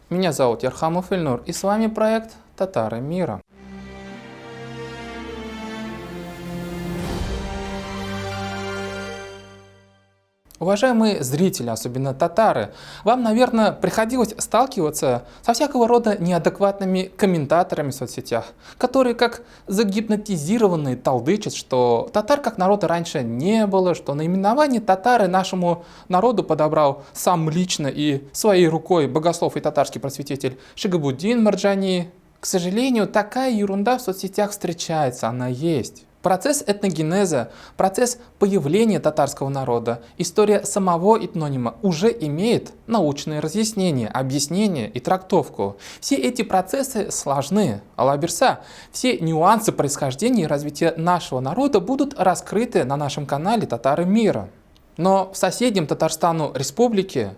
Меня зовут Ярхамов Ильнур, и с вами проект «Татары мира». Уважаемые зрители, особенно татары, вам, наверное, приходилось сталкиваться со всякого рода неадекватными комментаторами в соцсетях, которые как загипнотизированные толдычат, что татар как народа раньше не было, что наименование татары нашему народу подобрал сам лично и своей рукой богослов и татарский просветитель Шигабуддин Марджани. К сожалению, такая ерунда в соцсетях встречается, она есть. Процесс этногенеза, процесс появления татарского народа, история самого этнонима уже имеет научные разъяснения, объяснения и трактовку. Все эти процессы сложны. Алла Берса, все нюансы происхождения и развития нашего народа будут раскрыты на нашем канале «Татары мира». Но в соседнем Татарстану республике,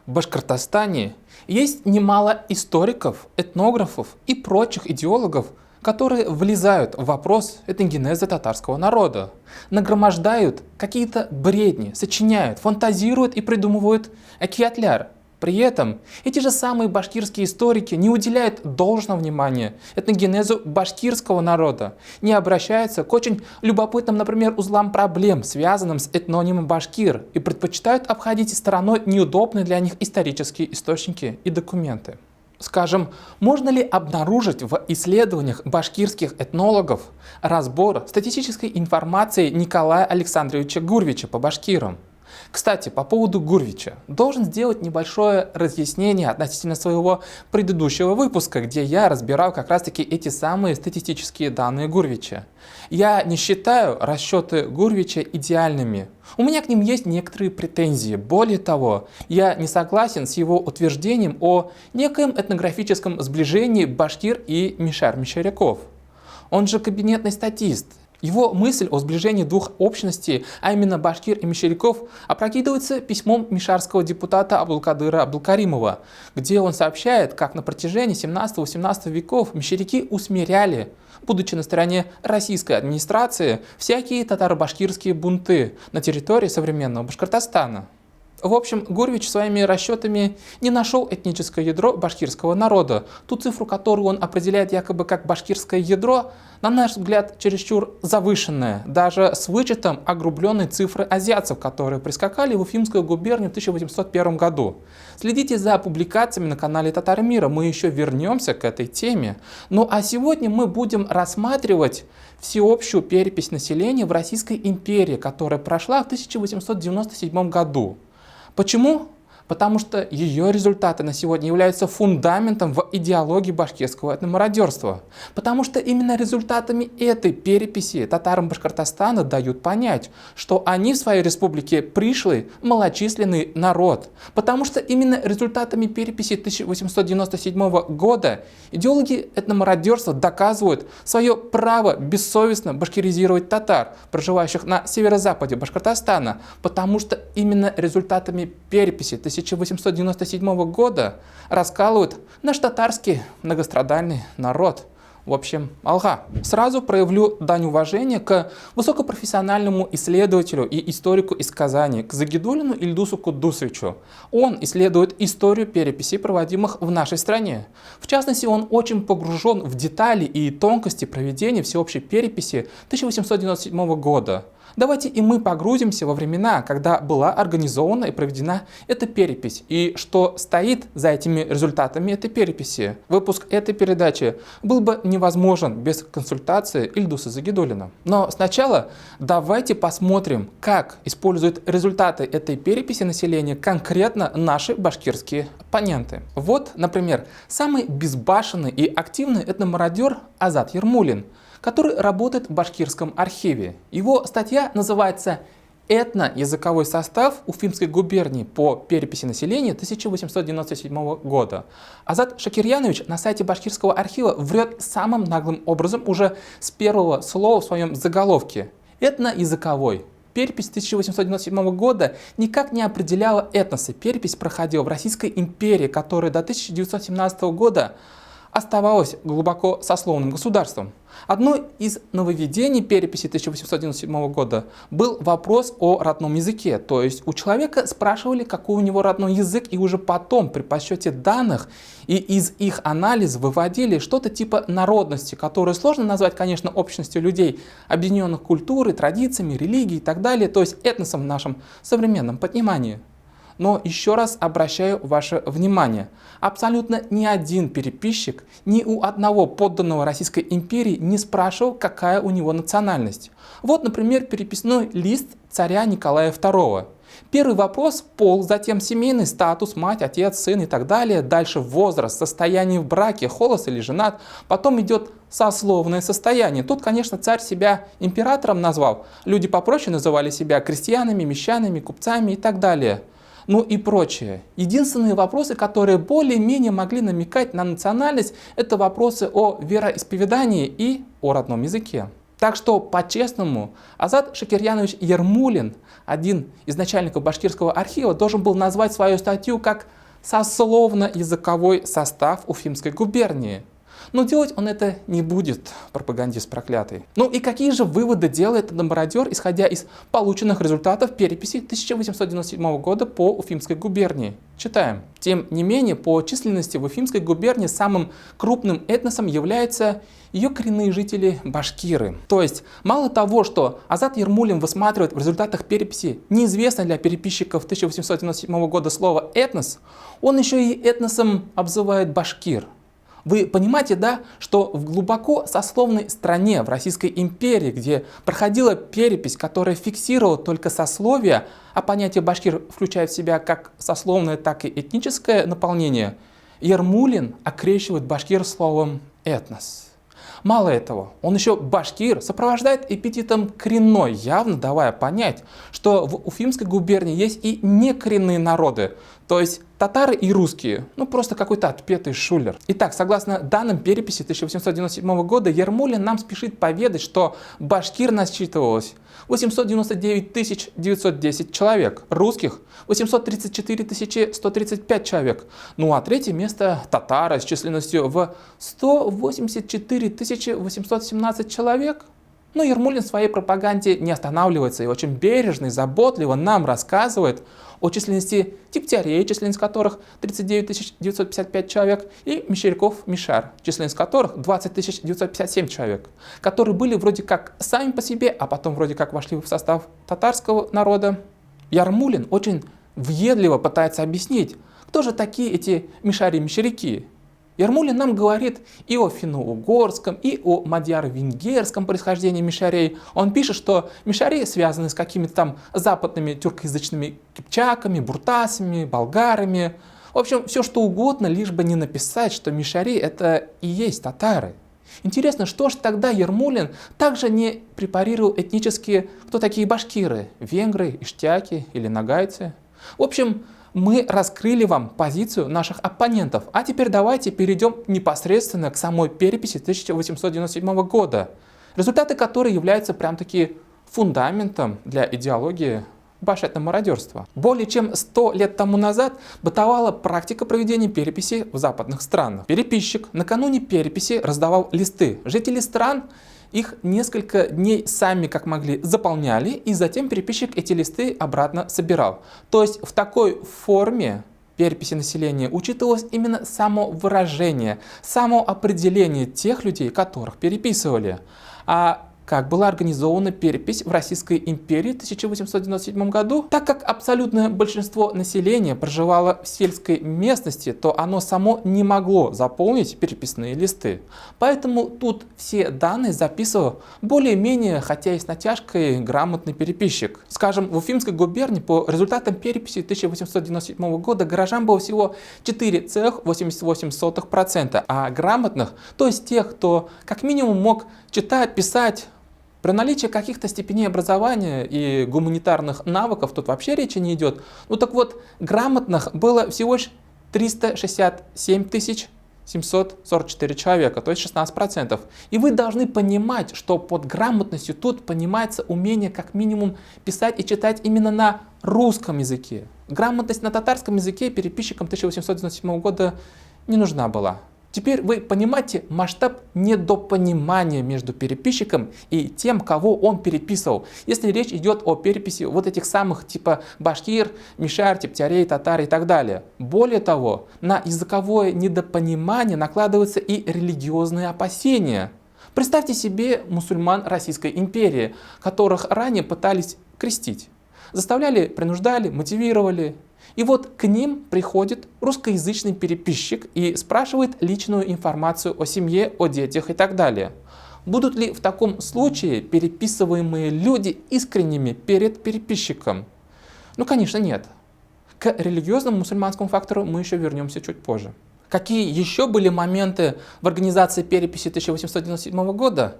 в Башкортостане, есть немало историков, этнографов и прочих идеологов, которые влезают в вопрос этногенеза татарского народа, нагромождают какие-то бредни, сочиняют, фантазируют и придумывают экиатляр. При этом эти же самые башкирские историки не уделяют должного внимания этногенезу башкирского народа, не обращаются к очень любопытным, например, узлам проблем, связанным с этнонимом башкир, и предпочитают обходить стороной неудобные для них исторические источники и документы. Скажем, можно ли обнаружить в исследованиях башкирских этнологов разбор статистической информации Николая Александровича Гурвича по башкирам? Кстати, по поводу Гурвича должен сделать небольшое разъяснение относительно своего предыдущего выпуска, где я разбирал как раз таки эти самые статистические данные Гурвича. Я не считаю расчеты Гурвича идеальными. У меня к ним есть некоторые претензии. Более того, я не согласен с его утверждением о некоем этнографическом сближении башкир и мишар-мишаряков. Он же кабинетный статист. Его мысль о сближении двух общностей, а именно башкир и мишаряков, опрокидывается письмом мишарского депутата Абдулкадыра Абдулкаримова, где он сообщает, как на протяжении 17-18 веков мишаряки усмиряли, будучи на стороне российской администрации, всякие татаро-башкирские бунты на территории современного Башкортостана. В общем, Гурвич своими расчетами не нашел этническое ядро башкирского народа. Ту цифру, которую он определяет якобы как башкирское ядро, на наш взгляд, чересчур завышенная, даже с вычетом огрубленной цифры азиатцев, которые прискакали в Уфимскую губернию в 1801 году. Следите за публикациями на канале «Татары мира», мы еще вернемся к этой теме. Ну а сегодня мы будем рассматривать всеобщую перепись населения в Российской империи, которая прошла в 1897 году. Почему? Потому что ее результаты на сегодня являются фундаментом в идеологии башкирского этномародерства. Потому что именно результатами этой переписи татарам Башкортостана дают понять, что они в своей республике пришлый, малочисленный народ. Потому что именно результатами переписи 1897 года идеологи этномародерства доказывают свое право бессовестно башкиризировать татар, проживающих на северо-западе Башкортостана. Потому что именно результатами переписи 1897 года раскалывают наш татарский многострадальный народ. В общем, алга. Сразу проявлю дань уважения к высокопрофессиональному исследователю и историку из Казани, к Загидуллину Ильдусу Куддусовичу. Он исследует историю переписей, проводимых в нашей стране. В частности, он очень погружен в детали и тонкости проведения всеобщей переписи 1897 года. Давайте и мы погрузимся во времена, когда была организована и проведена эта перепись, и что стоит за этими результатами этой переписи. Выпуск этой передачи был бы невозможен без консультации Ильдуса Загидуллина. Но сначала давайте посмотрим, как используют результаты этой переписи населения конкретно наши башкирские оппоненты. Вот, например, самый безбашенный и активный этномародер Азат Ермулин, который работает в Башкирском архиве. Его статья называется «Этноязыковой состав Уфимской губернии по переписи населения 1897 года». Азат Шакирьянович на сайте Башкирского архива врет самым наглым образом уже с первого слова в своем заголовке. Этноязыковой. Перепись 1897 года никак не определяла этносы. Перепись проходила в Российской империи, которая до 1917 года оставалось глубоко сословным государством. Одно из нововведений переписи 1897 года был вопрос о родном языке. То есть у человека спрашивали, какой у него родной язык, и уже потом при подсчете данных и из их анализа выводили что-то типа народности, которую сложно назвать, конечно, общностью людей, объединенных культурой, традициями, религией и так далее, то есть этносом в нашем современном понимании. Но еще раз обращаю ваше внимание, абсолютно ни один переписчик ни у одного подданного Российской империи не спрашивал, какая у него национальность. Вот, например, переписной лист царя Николая II. Первый вопрос – пол, затем семейный статус, мать, отец, сын и так далее. Дальше возраст, состояние в браке, холост или женат. Потом идет сословное состояние. Тут, конечно, царь себя императором назвал. Люди попроще называли себя крестьянами, мещанами, купцами и так далее. Ну и прочее. Единственные вопросы, которые более-менее могли намекать на национальность, это вопросы о вероисповедании и о родном языке. Так что, по-честному, Азат Шакирьянович Ермулин, один из начальников Башкирского архива, должен был назвать свою статью как «Сословно-языковой состав Уфимской губернии». Но делать он это не будет, пропагандист проклятый. Ну и какие же выводы делает этот мародер, исходя из полученных результатов переписи 1897 года по Уфимской губернии? Читаем. Тем не менее, по численности в Уфимской губернии самым крупным этносом являются ее коренные жители башкиры. То есть, мало того, что Азат Ермулин высматривает в результатах переписи неизвестное для переписчиков 1897 года слово «этнос», он еще и этносом обзывает башкир. Вы понимаете, да, что в глубоко сословной стране, в Российской империи, где проходила перепись, которая фиксировала только сословие, а понятие башкир включает в себя как сословное, так и этническое наполнение, Ермулин окрещивает башкир словом «этнос». Мало этого, он еще башкир сопровождает эпитетом «коренной», явно давая понять, что в Уфимской губернии есть и некоренные народы, то есть татары и русские, ну просто какой-то отпетый шулер. Итак, согласно данным переписи 1897 года, Ермулин нам спешит поведать, что башкир насчитывалось 899 910 человек, русских 834 135 человек, ну а третье место татары с численностью в 184 817 человек. Но Ермулин в своей пропаганде не останавливается и очень бережно и заботливо нам рассказывает о численности типтярей, численность которых 39 955 человек, и мещеряков Мишар, численность которых 20 957 человек, которые были вроде как сами по себе, а потом вроде как вошли в состав татарского народа. Ермулин очень въедливо пытается объяснить, кто же такие эти мишари-мещеряки. Ермулин нам говорит и о финно-угорском, и о мадьяро-венгерском происхождении мишарей. Он пишет, что мишари связаны с какими-то там западными тюркоязычными кипчаками, буртасами, болгарами. В общем, все что угодно, лишь бы не написать, что мишари это и есть татары. Интересно, что же тогда Ермулин также не препарировал этнические, кто такие башкиры, венгры, иштяки или нагайцы? В общем, мы раскрыли вам позицию наших оппонентов, а теперь давайте перейдем непосредственно к самой переписи 1897 года, результаты которой являются прям-таки фундаментом для идеологии башетного мародерства. Более чем 100 лет тому назад бытовала практика проведения переписи в западных странах. Переписчик накануне переписи раздавал листы. Жители стран их несколько дней сами как могли заполняли, и затем переписчик эти листы обратно собирал. То есть в такой форме переписи населения учитывалось именно само выражение, само определение тех людей, которых переписывали. А как была организована перепись в Российской империи в 1897 году? Так как абсолютное большинство населения проживало в сельской местности, то оно само не могло заполнить переписные листы. Поэтому тут все данные записывал более-менее, хотя и с натяжкой, грамотный переписчик. Скажем, в Уфимской губернии по результатам переписи 1897 года горожан было всего 4,88%, а грамотных, то есть тех, кто как минимум мог читать, писать, при наличии каких-то степеней образования и гуманитарных навыков тут вообще речи не идет. Ну так вот, грамотных было всего лишь 367 744 человека, то есть 16%. И вы должны понимать, что под грамотностью тут понимается умение как минимум писать и читать именно на русском языке. Грамотность на татарском языке переписчикам 1897 года не нужна была. Теперь вы понимаете масштаб недопонимания между переписчиком и тем, кого он переписывал. Если речь идет о переписи вот этих самых типа башкир, мишар, тептярей, татар и так далее. Более того, на языковое недопонимание накладываются и религиозные опасения. Представьте себе мусульман Российской империи, которых ранее пытались крестить. Заставляли, принуждали, мотивировали. И вот к ним приходит русскоязычный переписчик и спрашивает личную информацию о семье, о детях и так далее. Будут ли в таком случае переписываемые люди искренними перед переписчиком? Ну, конечно, нет. К религиозному мусульманскому фактору мы еще вернемся чуть позже. Какие еще были моменты в организации переписи 1897 года?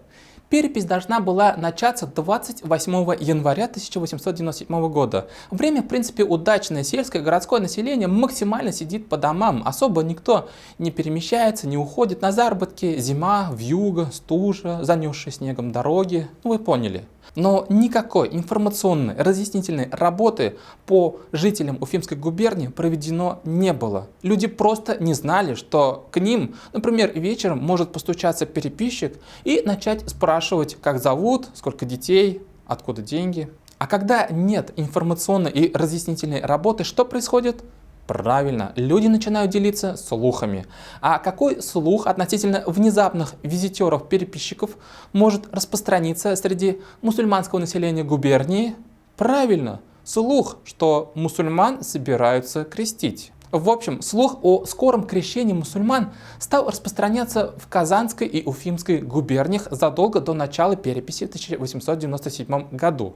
Перепись должна была начаться 28 января 1897 года. Время, в принципе, удачное. Сельское городское население максимально сидит по домам. Особо никто не перемещается, не уходит на заработки. Зима, вьюга, стужа, занесшие снегом дороги. Ну, вы поняли. Но никакой информационной, разъяснительной работы по жителям Уфимской губернии проведено не было. Люди просто не знали, что к ним, например, вечером может постучаться переписчик и начать спрашивать, как зовут, сколько детей, откуда деньги. А когда нет информационной и разъяснительной работы, что происходит? Правильно, люди начинают делиться слухами. А какой слух относительно внезапных визитеров-переписчиков может распространиться среди мусульманского населения губернии? Правильно, слух, что мусульман собираются крестить. В общем, слух о скором крещении мусульман стал распространяться в Казанской и Уфимской губерниях задолго до начала переписи в 1897 году.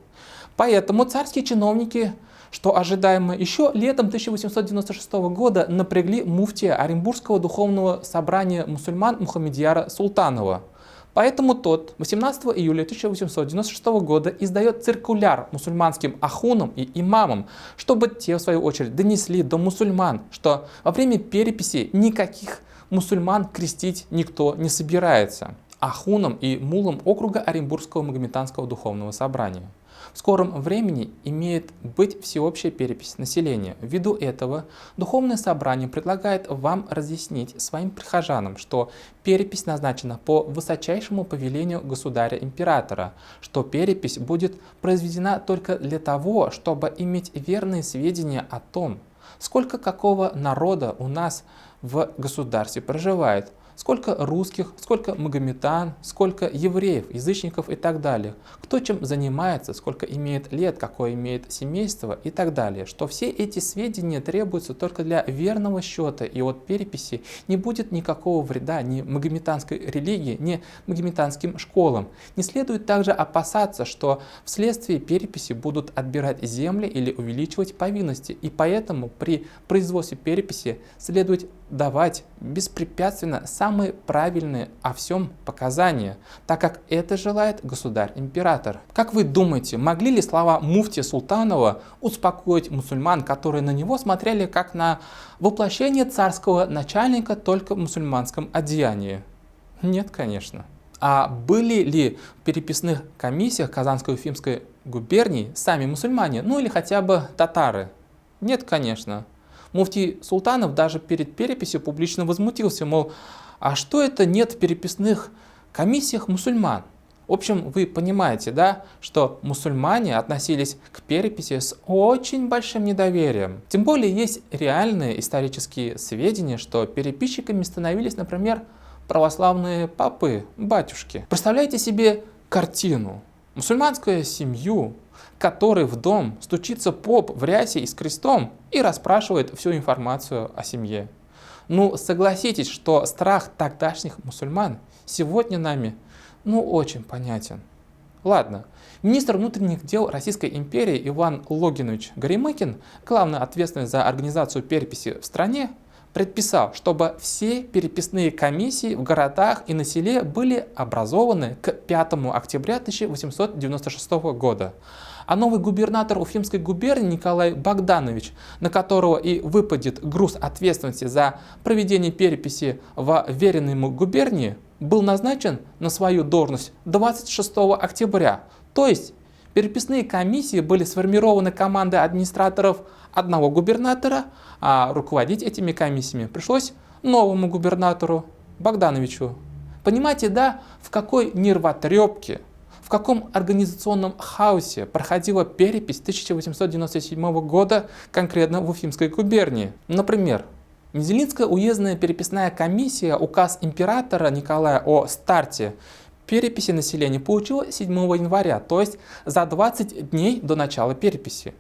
Поэтому царские чиновники, что ожидаемо, еще летом 1896 года напрягли муфтия Оренбургского духовного собрания мусульман Мухаммедьяра Султанова. Поэтому тот 18 июля 1896 года издает циркуляр мусульманским ахунам и имамам, чтобы те, в свою очередь, донесли до мусульман, что во время переписи никаких мусульман крестить никто не собирается. Ахунам и мулам округа Оренбургского Магометанского духовного собрания. В скором времени имеет быть всеобщая перепись населения. Ввиду этого Духовное собрание предлагает вам разъяснить своим прихожанам, что перепись назначена по высочайшему повелению государя-императора, что перепись будет произведена только для того, чтобы иметь верные сведения о том, сколько какого народа у нас в государстве проживает, сколько русских, сколько магометан, сколько евреев, язычников и так далее, кто чем занимается, сколько имеет лет, какое имеет семейство и так далее, что все эти сведения требуются только для верного счета, и от переписи не будет никакого вреда ни магометанской религии, ни магометанским школам. Не следует также опасаться, что вследствие переписи будут отбирать земли или увеличивать повинности, и поэтому при производстве переписи следует давать беспрепятственно самые правильные о всем показания, так как это желает государь-император. Как вы думаете, могли ли слова муфтия Султанова успокоить мусульман, которые на него смотрели как на воплощение царского начальника только в мусульманском одеянии? Нет, конечно. А были ли в переписных комиссиях Казанской и Уфимской губернии сами мусульмане, ну или хотя бы татары? Нет, конечно. Муфтий Султанов даже перед переписью публично возмутился, мол, а что это нет в переписных комиссиях мусульман? В общем, вы понимаете, да, что мусульмане относились к переписи с очень большим недоверием. Тем более есть реальные исторические сведения, что переписчиками становились, например, православные папы, батюшки. Представляете себе картину. Мусульманскую семью, которой в дом стучится поп в рясе и с крестом и расспрашивает всю информацию о семье. Ну, согласитесь, что страх тогдашних мусульман сегодня нами, очень понятен. Ладно, министр внутренних дел Российской империи Иван Логинович Горемыкин, главный ответственный за организацию переписи в стране, предписал, чтобы все переписные комиссии в городах и на селе были образованы к 5 октября 1896 года. А новый губернатор Уфимской губернии Николай Богданович, на которого и выпадет груз ответственности за проведение переписи в веренной ему губернии, был назначен на свою должность 26 октября. То есть переписные комиссии были сформированы командой администраторов одного губернатора, а руководить этими комиссиями пришлось новому губернатору. Богдановичу. Понимаете, да, в какой нервотрепке, в каком организационном хаосе проходила перепись 1897 года конкретно в Уфимской губернии. Например, Мензелинская уездная переписная комиссия указ императора Николая о старте переписи населения получила 7 января, то есть за 20 дней до начала переписи.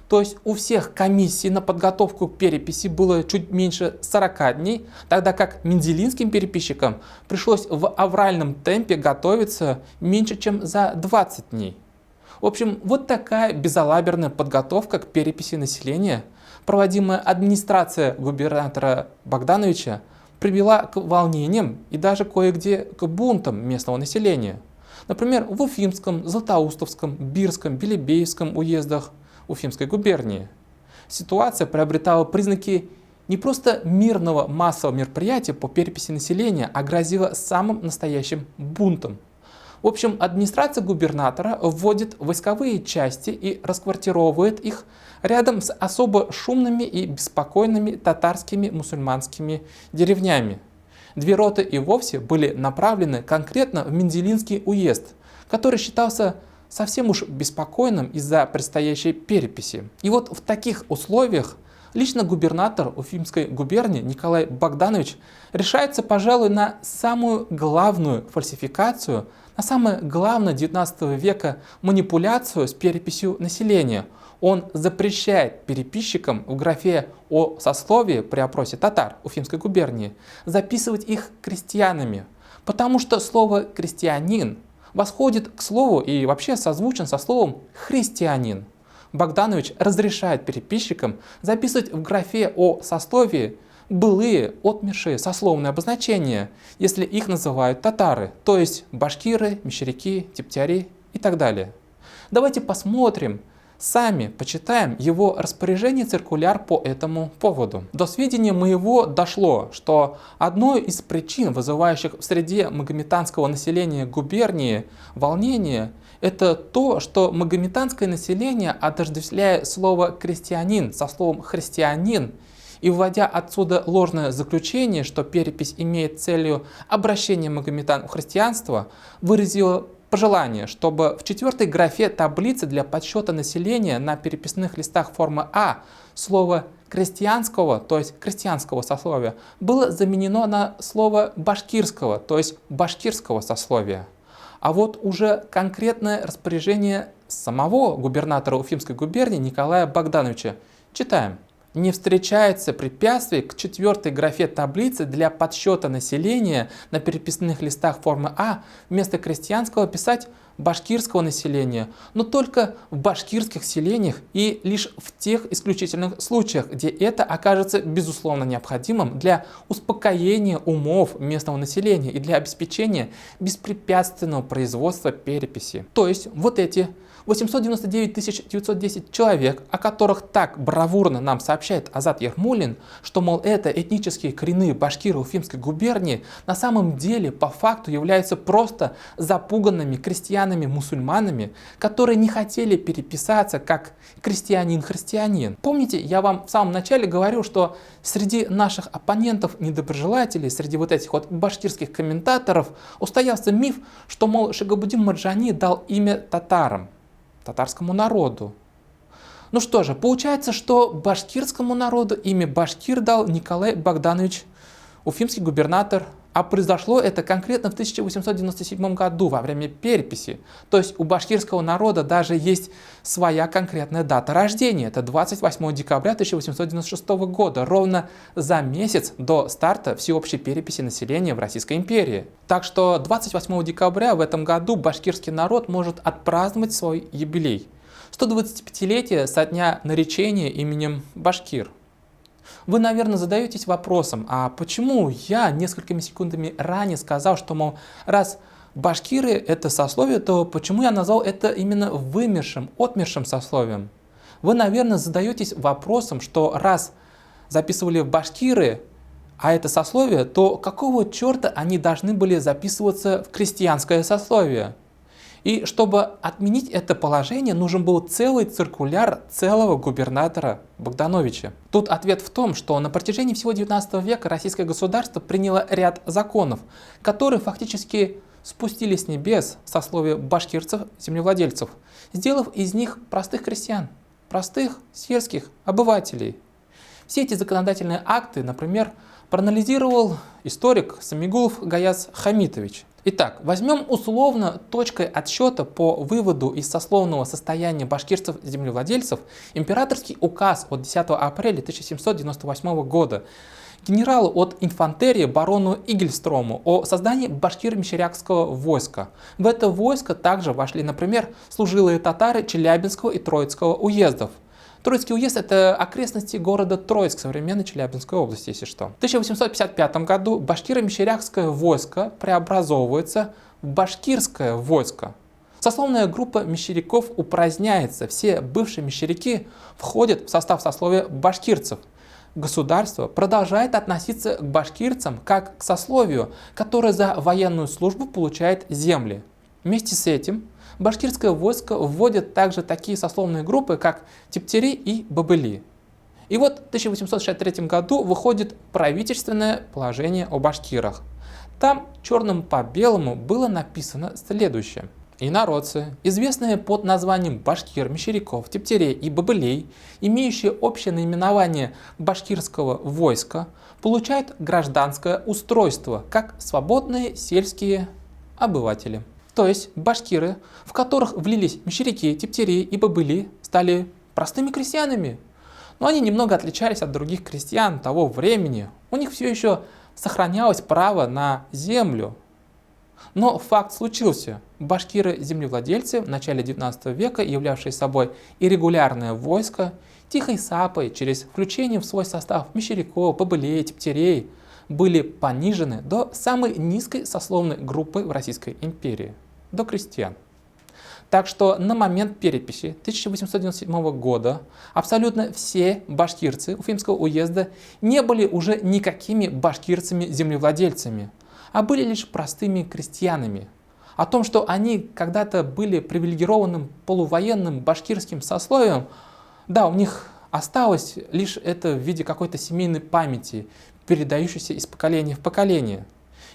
То есть у всех комиссий на подготовку к переписи было чуть меньше 40 дней, тогда как мензелинским переписчикам пришлось в авральном темпе готовиться меньше, чем за 20 дней. В общем, вот такая безалаберная подготовка к переписи населения, проводимая администрация губернатора Богдановича, привела к волнениям и даже кое-где к бунтам местного населения. Например, в Уфимском, Златоустовском, Бирском, Белебеевском уездах Уфимской губернии. Ситуация приобретала признаки не просто мирного массового мероприятия по переписи населения, а грозила самым настоящим бунтом. В общем, администрация губернатора вводит войсковые части и расквартировывает их рядом с особо шумными и беспокойными татарскими мусульманскими деревнями. Две роты и вовсе были направлены конкретно в Мензелинский уезд, который считался совсем уж беспокойным из-за предстоящей переписи. И вот в таких условиях лично губернатор Уфимской губернии Николай Богданович решается, пожалуй, на самую главную фальсификацию, на самое главное 19 века манипуляцию с переписью населения. Он запрещает переписчикам в графе о сословии при опросе татар Уфимской губернии записывать их крестьянами, потому что слово «крестьянин» восходит к слову и вообще созвучен со словом «христианин». Богданович разрешает переписчикам записывать в графе о сословии былые отмершие сословные обозначения, если их называют татары, то есть башкиры, мещеряки, тептяри и так далее. Давайте посмотрим, сами почитаем его распоряжение циркуляр по этому поводу. До сведения моего дошло, что одной из причин, вызывающих в среде магометанского населения губернии волнение, это то, что магометанское население, отождествляя слово «крестьянин» со словом «христианин» и вводя отсюда ложное заключение, что перепись имеет целью обращения магометан в христианство, выразило пожелание, чтобы в 4-й графе таблицы для подсчета населения на переписных листах формы А слово крестьянского, то есть крестьянского сословия, было заменено на слово башкирского, то есть башкирского сословия. А вот уже конкретное распоряжение самого губернатора Уфимской губернии Николая Богдановича. Читаем. Не встречается препятствий к 4-й графе таблицы для подсчета населения на переписных листах формы А вместо крестьянского писать башкирского населения, но только в башкирских селениях и лишь в тех исключительных случаях, где это окажется безусловно необходимым для успокоения умов местного населения и для обеспечения беспрепятственного производства переписи. То есть вот эти 899 910 человек, о которых так бравурно нам сообщает Азат Ермулин, что, мол, это этнические коренные башкиры Уфимской губернии, на самом деле по факту являются просто запуганными крестьянами-мусульманами, которые не хотели переписаться как крестьянин-христианин. Помните, я вам в самом начале говорил, что среди наших оппонентов-недоброжелателей, среди вот этих вот башкирских комментаторов устоялся миф, что, мол, Шигабуддин Марджани дал имя татарам, татарскому народу. Ну что же, получается, что башкирскому народу имя башкир дал Николай Богданович, уфимский губернатор, а произошло это конкретно в 1897 году во время переписи. То есть у башкирского народа даже есть своя конкретная дата рождения. Это 28 декабря 1896 года, ровно за месяц до старта всеобщей переписи населения в Российской империи. Так что 28 декабря в этом году башкирский народ может отпраздновать свой юбилей. 125-летие со дня наречения именем Башкир. Вы, наверное, задаетесь вопросом, а почему я несколькими секундами ранее сказал, что, мол, раз башкиры это сословие, то почему я назвал это именно вымершим, отмершим сословием? Вы, наверное, задаетесь вопросом, что раз записывали башкиры, а это сословие, то какого черта они должны были записываться в крестьянское сословие? И чтобы отменить это положение, нужен был целый циркуляр целого губернатора Богдановича. Тут ответ в том, что на протяжении всего 19 века российское государство приняло ряд законов, которые фактически спустили с небес сословие башкирцев-землевладельцев, сделав из них простых крестьян, простых сельских обывателей. Все эти законодательные акты, например, проанализировал историк Самигулов Гаяз Хамитович. Итак, возьмем условно точкой отсчета по выводу из сословного состояния башкирцев-землевладельцев императорский указ от 10 апреля 1798 года генералу от инфантерии барону Игельстрому о создании башкиро-мещерякского войска. В это войско также вошли, например, служилые татары Челябинского и Троицкого уездов. Троицкий уезд – это окрестности города Троицк, современной Челябинской области, если что. В 1855 году башкиро-мещерякское войско преобразовывается в башкирское войско. Сословная группа мещеряков упраздняется, все бывшие мещеряки входят в состав сословия башкирцев. Государство продолжает относиться к башкирцам как к сословию, которое за военную службу получает земли. Вместе с этим башкирское войско вводит также такие сословные группы, как тептери и бобыли. И вот в 1863 году выходит правительственное положение о башкирах. Там черным по белому было написано следующее. Инородцы, известные под названием башкир, мещеряков, тептерей и бобылей, имеющие общее наименование башкирского войска, получают гражданское устройство, как свободные сельские обыватели. То есть башкиры, в которых влились мещеряки, тептери и бобыли, стали простыми крестьянами. Но они немного отличались от других крестьян того времени. У них все еще сохранялось право на землю. Но факт случился. Башкиры-землевладельцы в начале 19 века, являвшие собой иррегулярное войско, тихой сапой через включение в свой состав мещеряков, бобылей, тептерей, были понижены до самой низкой сословной группы в Российской империи, до крестьян. Так что на момент переписи 1897 года абсолютно все башкирцы Уфимского уезда не были уже никакими башкирцами-землевладельцами, а были лишь простыми крестьянами. О том, что они когда-то были привилегированным полувоенным башкирским сословием, да, у них осталось лишь это в виде какой-то семейной памяти, передающейся из поколения в поколение.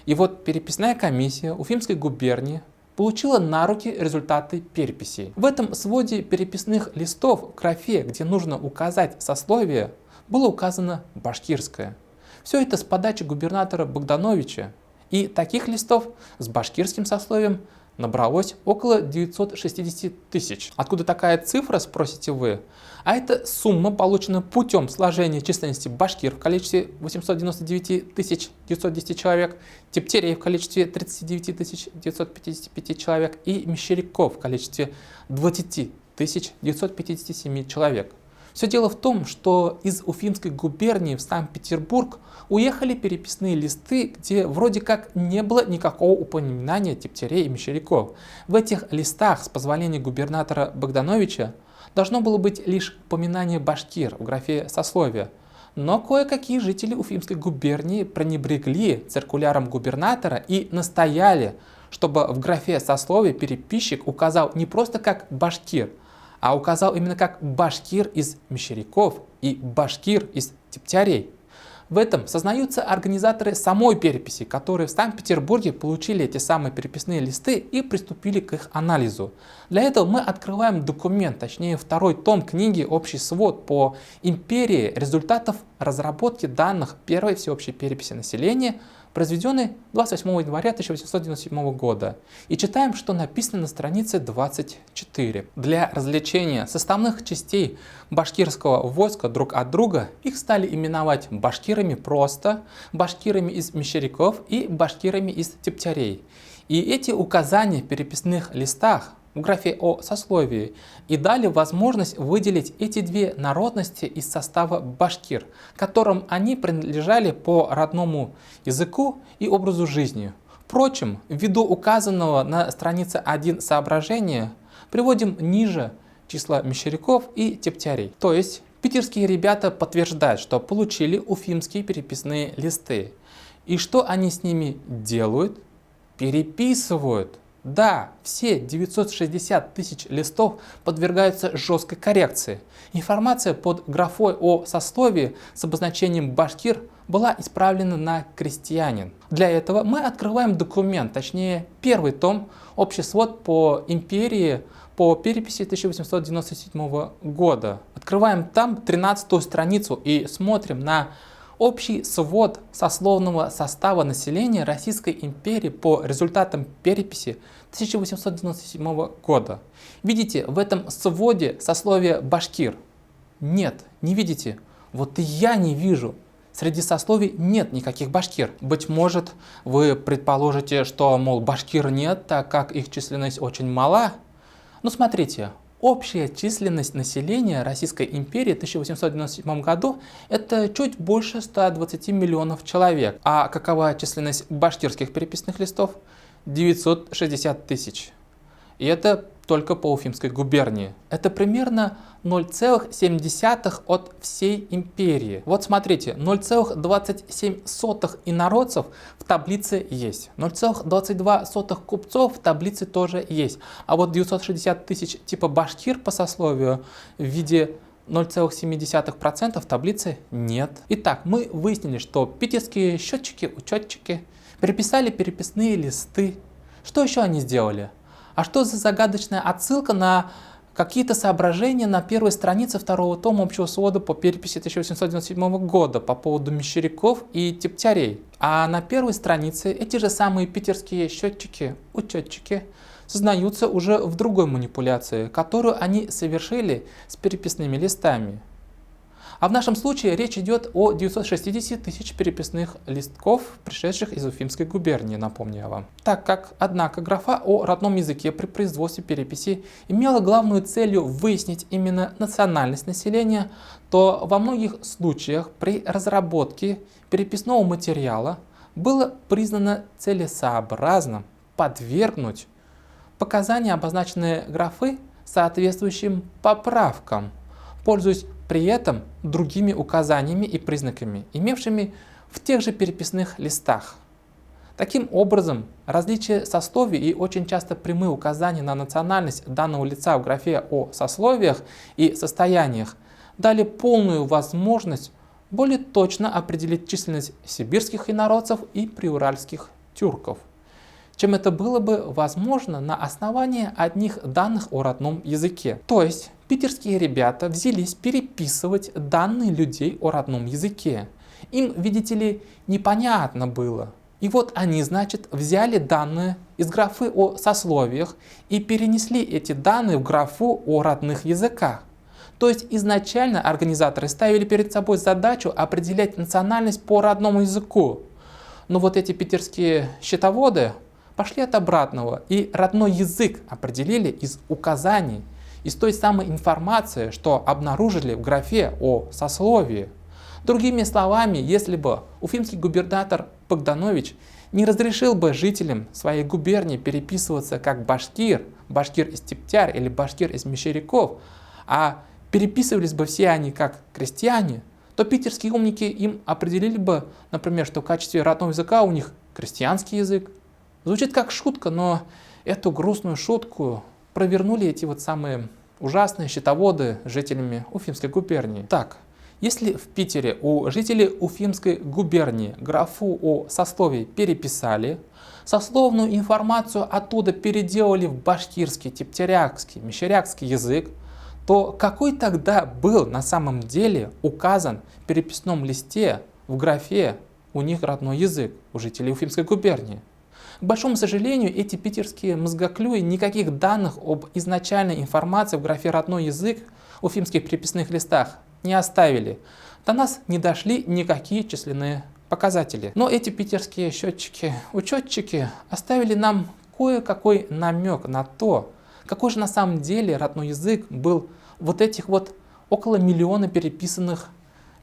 И вот переписная комиссия Уфимской губернии получила на руки результаты переписей. В этом своде переписных листов в графе, где нужно указать сословие, было указано башкирское. Все это с подачи губернатора Богдановича. И таких листов с башкирским сословием набралось около 960 тысяч. Откуда такая цифра, спросите вы? А это сумма, полученная путем сложения численности башкир в количестве 899 910 человек, тептерей в количестве 39 955 человек и мещеряков в количестве 20 957 человек. Все дело в том, что из Уфимской губернии в Санкт-Петербург уехали переписные листы, где вроде как не было никакого упоминания тептерей и мещеряков. В этих листах, с позволения губернатора Богдановича, должно было быть лишь упоминание башкир в графе сословия. Но кое-какие жители Уфимской губернии пренебрегли циркуляром губернатора и настояли, чтобы в графе сословия переписчик указал не просто как башкир, а указал именно как башкир из мещеряков и башкир из тептярей. В этом сознаются организаторы самой переписи, которые в Санкт-Петербурге получили эти самые переписные листы и приступили к их анализу. Для этого мы открываем документ, точнее второй том книги «Общий свод по империи результатов разработки данных первой всеобщей переписи населения», произведенный 28 января 1897 года. И читаем, что написано на странице 24. Для развлечения составных частей башкирского войска друг от друга их стали именовать башкирами просто, башкирами из мещеряков и башкирами из тептярей. И эти указания в переписных листах в графе о сословии и дали возможность выделить эти две народности из состава башкир, которым они принадлежали по родному языку и образу жизни. Впрочем, ввиду указанного на странице 1 соображения, приводим ниже числа мещеряков и тептярей. То есть питерские ребята подтверждают, что получили уфимские переписные листы. И что они с ними делают? Переписывают. Да, все 960 тысяч листов подвергаются жесткой коррекции. Информация под графой о сословии с обозначением «башкир» была исправлена на «крестьянин». Для этого мы открываем документ, точнее первый том, общий свод по империи по переписи 1897 года. Открываем там 13-ю страницу и смотрим на общий свод сословного состава населения Российской империи по результатам переписи 1897 года. Видите, в этом своде сословие башкир? Нет, не видите. Вот и я не вижу. Среди сословий нет никаких башкир. Быть может, вы предположите, что, мол, башкир нет, так как их численность очень мала. Но смотрите, общая численность населения Российской империи в 1897 году это чуть больше 120 миллионов человек. А какова численность башкирских переписных листов? 960 тысяч. И это только по Уфимской губернии. Это примерно 0,7 от всей империи. Вот смотрите, 0,27 инородцев в таблице есть. 0,22 купцов в таблице тоже есть. А вот 960 тысяч типа башкир по сословию в виде 0,7% в таблице нет. Итак, мы выяснили, что питерские счетчики, учетчики переписали переписные листы. Что еще они сделали? А что за загадочная отсылка на какие-то соображения на первой странице второго тома общего свода по переписи 1897 года по поводу мещеряков и тептярей? А на первой странице эти же самые питерские счетчики, учетчики сознаются уже в другой манипуляции, которую они совершили с переписными листами. А в нашем случае речь идет о 960 тысяч переписных листков, пришедших из Уфимской губернии, напомню я вам. Так как, однако, графа о родном языке при производстве переписи имела главную целью выяснить именно национальность населения, то во многих случаях при разработке переписного материала было признано целесообразным подвергнуть показания обозначенной графы соответствующим поправкам, пользуясь при этом другими указаниями и признаками, имевшими в тех же переписных листах. Таким образом, различие сословий и очень часто прямые указания на национальность данного лица в графе о сословиях и состояниях дали полную возможность более точно определить численность сибирских инородцев и приуральских тюрков, чем это было бы возможно на основании одних данных о родном языке. То есть питерские ребята взялись переписывать данные людей о родном языке. Им, видите ли, непонятно было. И вот они, значит, взяли данные из графы о сословиях и перенесли эти данные в графу о родных языках. То есть изначально организаторы ставили перед собой задачу определять национальность по родному языку. Но вот эти питерские счетоводы пошли от обратного и родной язык определили из указаний, из той самой информации, что обнаружили в графе о сословии. Другими словами, если бы уфимский губернатор Богданович не разрешил бы жителям своей губернии переписываться как башкир, башкир из тептярь или башкир из мещеряков, а переписывались бы все они как крестьяне, то питерские умники им определили бы, например, что в качестве родного языка у них крестьянский язык. Звучит как шутка, но эту грустную шутку провернули эти вот самые ужасные счетоводы жителями Уфимской губернии. Так, если в Питере у жителей Уфимской губернии графу о сословии переписали, сословную информацию оттуда переделали в башкирский, тептярякский, мещерякский язык, то какой тогда был на самом деле указан в переписном листе в графе у них родной язык, у жителей Уфимской губернии? К большому сожалению, эти питерские мозгоклюи никаких данных об изначальной информации в графе «родной язык» в уфимских переписных листах не оставили. До нас не дошли никакие численные показатели. Но эти питерские счетчики, учетчики оставили нам кое-какой намек на то, какой же на самом деле родной язык был вот этих вот около миллиона переписанных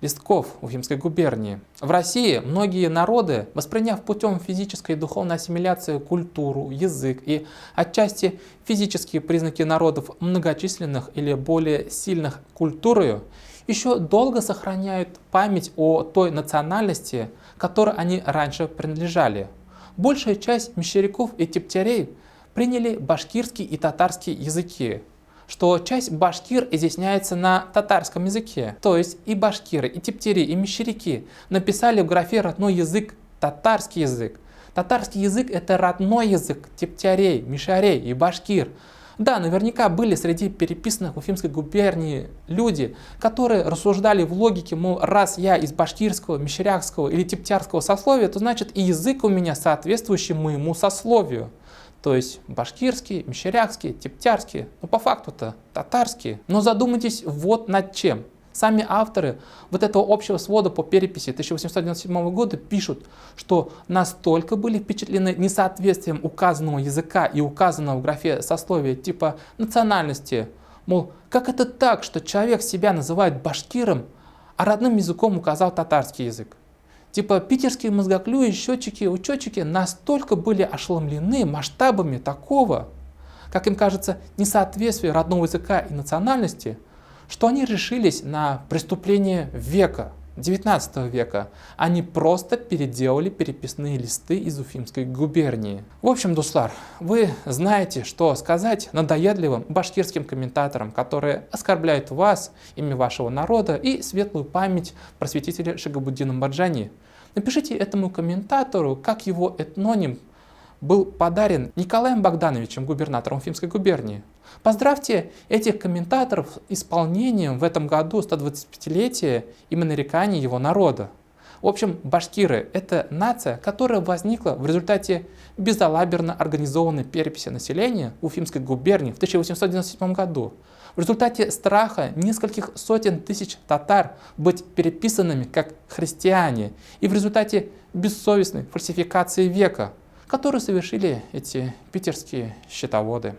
листков Уфимской губернии. В России многие народы, восприняв путем физической и духовной ассимиляции культуру, язык и отчасти физические признаки народов многочисленных или более сильных культурою, еще долго сохраняют память о той национальности, которой они раньше принадлежали. Большая часть мещеряков и тептярей приняли башкирский и татарский языки, что часть башкир изъясняется на татарском языке. То есть и башкиры, и тептери, и мещеряки написали в графе «родной язык» татарский язык. Татарский язык — это родной язык тептярей, мишарей и башкир. Да, наверняка были среди переписанных в Уфимской губернии люди, которые рассуждали в логике, мол, раз я из башкирского, мещерякского или тептярского сословия, то значит и язык у меня соответствующий моему сословию. То есть башкирский, мещерякский, тептярский, но по факту-то татарский. Но задумайтесь вот над чем. Сами авторы вот этого общего свода по переписи 1897 года пишут, что настолько были впечатлены несоответствием указанного языка и указанного в графе сословия типа национальности. Мол, как это так, что человек себя называет башкиром, а родным языком указал татарский язык? Типа питерские мозгоклюи, счетчики, учетчики настолько были ошеломлены масштабами такого, как им кажется, несоответствия родного языка и национальности, что они решились на преступление века, 19 века. Они просто переделали переписные листы из Уфимской губернии. В общем, дуслар, вы знаете, что сказать надоедливым башкирским комментаторам, которые оскорбляют вас, имя вашего народа и светлую память просветителя Шигабуддина Марджани. Напишите этому комментатору, как его этноним был подарен Николаем Богдановичем, губернатором Уфимской губернии. Поздравьте этих комментаторов с исполнением в этом году 125-летия имени нарекания его народа. В общем, башкиры — это нация, которая возникла в результате безалаберно организованной переписи населения Уфимской губернии в 1897 году. В результате страха нескольких сотен тысяч татар быть переписанными как христиане и в результате бессовестной фальсификации века, которую совершили эти питерские счетоводы.